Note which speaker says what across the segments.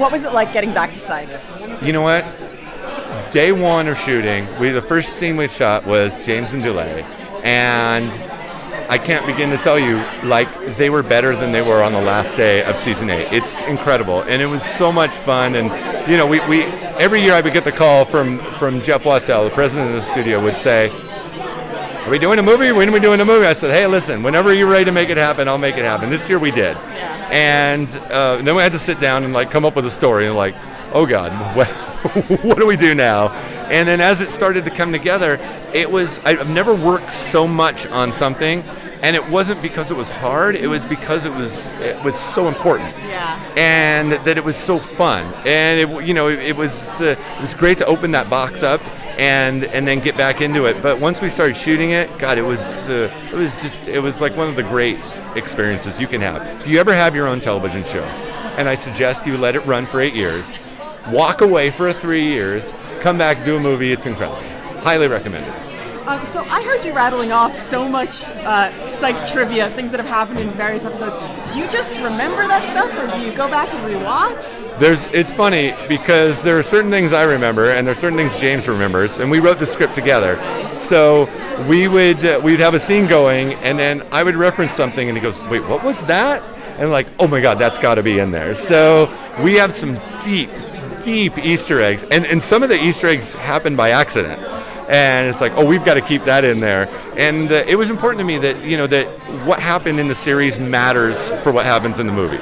Speaker 1: What was it like getting back to Psych?
Speaker 2: You know what? Day one of shooting, the first scene we shot was James and Dulé, and I can't begin to tell you, they were better than they were on the last day of season 8. It's incredible, and it was so much fun. And we every year I would get the call from Jeff Watzell, the president of the studio, would say, "Are we doing a movie? When are we doing a movie?" I said, "Hey, listen, whenever you're ready to make it happen, I'll make it happen." This year we did, and then we had to sit down and come up with a story, and oh God, what do we do now? And then as it started to come together, I've never worked so much on something, and it wasn't because it was hard, it was because it was so important.
Speaker 1: Yeah.
Speaker 2: And that it was so fun. And it was great to open that box up and then get back into it. But once we started shooting it, God, it was like one of the great experiences you can have. If you ever have your own television show, and I suggest you let it run for 8 years, walk away for 3 years, come back, do a movie. It's incredible. Highly recommended.
Speaker 1: So I heard you rattling off so much Psych trivia, things that have happened in various episodes. Do you just remember that stuff, or do you go back and rewatch?
Speaker 2: It's funny because there are certain things I remember, and there are certain things James remembers, and we wrote the script together. So we'd have a scene going, and then I would reference something, and he goes, "Wait, what was that?" And oh my God, that's got to be in there. So we have some deep Easter eggs, and some of the Easter eggs happen by accident, and it's we've got to keep that in there. And it was important to me that that what happened in the series matters for what happens in the movie,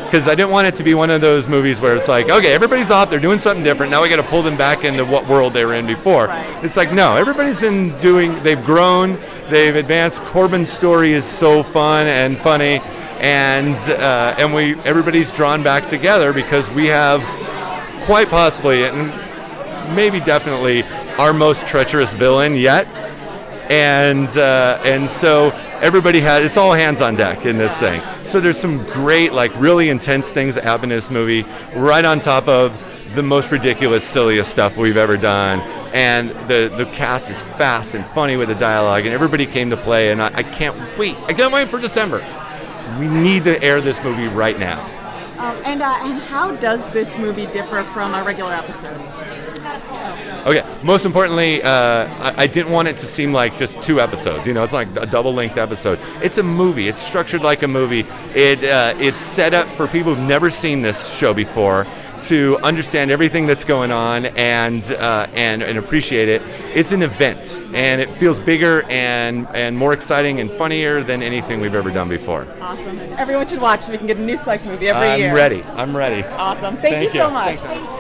Speaker 2: because I didn't want it to be one of those movies where it's okay, everybody's off, they're doing something different, now we got to pull them back into what world they were in before.
Speaker 1: Right.
Speaker 2: It's no, everybody's they've grown, they've advanced. Corbin's story is so fun and funny, and everybody's drawn back together because we have quite possibly, and maybe definitely, our most treacherous villain yet, and so everybody it's all hands on deck in this thing. So there's some great, really intense things that happen in this movie, right on top of the most ridiculous, silliest stuff we've ever done. And the cast is fast and funny with the dialogue, and everybody came to play, and I can't wait. I can't wait for December. We need to air this movie right now.
Speaker 1: And how does this movie differ from a regular episode?
Speaker 2: Okay, most importantly, I didn't want it to seem like just 2 episodes. It's like a double-length episode. It's a movie. It's structured like a movie. It's set up for people who've never seen this show before to understand everything that's going on and appreciate it. It's an event, and it feels bigger and more exciting and funnier than anything we've ever done before.
Speaker 1: Awesome. Everyone should watch so we can get a new Psych movie every year.
Speaker 2: I'm ready.
Speaker 1: Awesome. Thank you so much.
Speaker 2: Thanks.